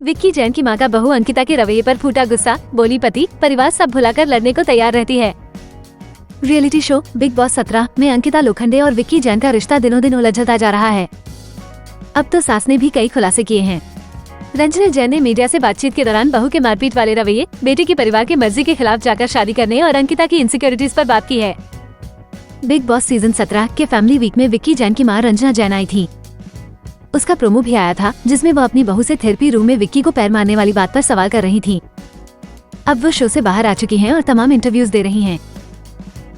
विक्की जैन की मां का बहू अंकिता के रवैये पर फूटा गुस्सा, बोली पति परिवार सब भुलाकर लड़ने को तैयार रहती है। रियलिटी शो बिग बॉस 17 में अंकिता लोखंडे और विक्की जैन का रिश्ता दिनों दिन उलझता जा रहा है। अब तो सास ने भी कई खुलासे किए हैं। रंजना जैन ने मीडिया से बातचीत के दौरान बहू के मारपीट वाले रवैये, बेटे के परिवार की मर्जी के खिलाफ जाकर शादी करने और अंकिता की इनसिक्योरिटीज पर बात की है। बिग बॉस सीजन 17 के फैमिली वीक में विक्की जैन की मां रंजना जैन आई थी। उसका प्रोमो भी आया था जिसमें वो अपनी बहू से थेरेपी रूम में विक्की को पैर मारने वाली बात पर सवाल कर रही थी। अब वो शो से बाहर आ चुकी हैं और तमाम इंटरव्यूज दे रही हैं।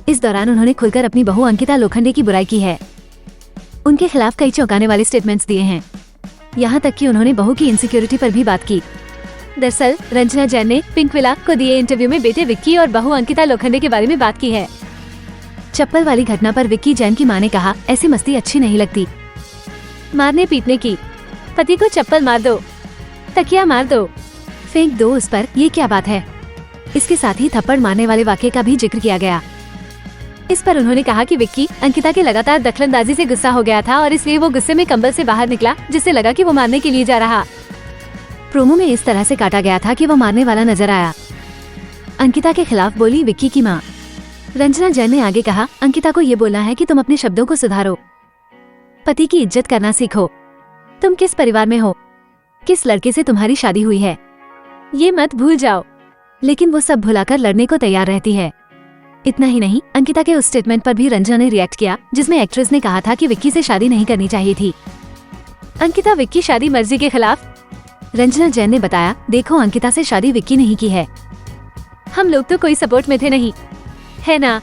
इस दौरान उन्होंने खुलकर अपनी बहू अंकिता लोखंडे की बुराई की है। उनके खिलाफ कई चौंकाने वाले स्टेटमेंट्स दिए हैं। यहाँ तक कि उन्होंने बहू की इनसिक्योरिटी पर भी बात की। दरअसल रंजना जैन ने पिंक विला को दिए इंटरव्यू में बेटे विक्की और बहू अंकिता लोखंडे के बारे में बात की है। चप्पल वाली घटना पर विक्की जैन की मां ने कहा, ऐसी मस्ती अच्छी नहीं लगती। मारने पीटने की, पति को चप्पल मार दो, तकिया मार दो, फेंक दो उस पर, ये क्या बात है। इसके साथ ही थप्पड़ मारने वाले वाकये का भी जिक्र किया गया। इस पर उन्होंने कहा कि विक्की अंकिता के लगातार दखलंदाजी से गुस्सा हो गया था और इसलिए वो गुस्से में कंबल से बाहर निकला, जिससे लगा कि वो मारने के लिए जा रहा। प्रोमो में इस तरह से काटा गया था कि वो मारने वाला नजर आया। अंकिता के खिलाफ बोली विक्की की मां। रंजना जैन ने आगे कहा, अंकिता को ये बोलना है कि तुम अपने शब्दों को सुधारो, पति की इज्जत करना सीखो। तुम किस परिवार में हो, किस लड़के से तुम्हारी शादी हुई है, ये मत भूल जाओ। लेकिन वो सब भुलाकर लड़ने को तैयार रहती है। इतना ही नहीं, अंकिता के उस स्टेटमेंट पर भी रंजना ने रिएक्ट किया जिसमें एक्ट्रेस ने कहा था कि विक्की से शादी नहीं करनी चाहिए थी। अंकिता विक्की शादी मर्जी के खिलाफ। रंजना जैन ने बताया, देखो अंकिता से शादी विक्की नहीं की है। हम लोग तो कोई सपोर्ट में थे नहीं, है ना,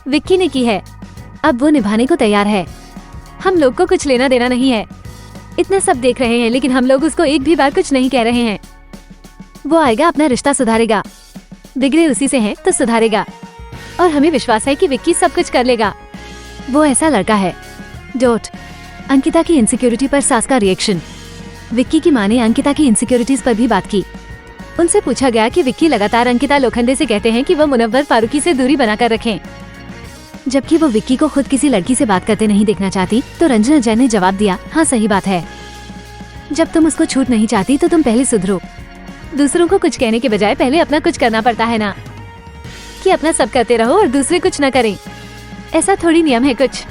विक्की ने की है। अब वो निभाने को तैयार है। हम लोग को कुछ लेना देना नहीं है। इतना सब देख रहे हैं लेकिन हम लोग उसको एक भी बार कुछ नहीं कह रहे हैं। वो आएगा, अपना रिश्ता सुधारेगा, बिगड़े उसी से हैं तो सुधारेगा। और हमें विश्वास है कि विक्की सब कुछ कर लेगा। वो ऐसा लड़का है। अंकिता की इनसिक्योरिटी पर सास का रिएक्शन। विक्की की मां ने अंकिता की इनसिक्योरिटीज पर भी बात की। उनसे पूछा गया कि विक्की लगातार अंकिता लोखंडे से कहते हैं कि वो मुनव्वर फारूकी से दूरी बनाकर रखें, जबकि वो विक्की को खुद किसी लड़की से बात करते नहीं देखना चाहती। तो रंजना जैन ने जवाब दिया, हाँ सही बात है। जब तुम उसको छूट नहीं चाहती तो तुम पहले सुधरो। दूसरों को कुछ कहने के बजाय पहले अपना कुछ करना पड़ता है ना, कि अपना सब करते रहो और दूसरे कुछ न करें। ऐसा थोड़ी नियम है कुछ।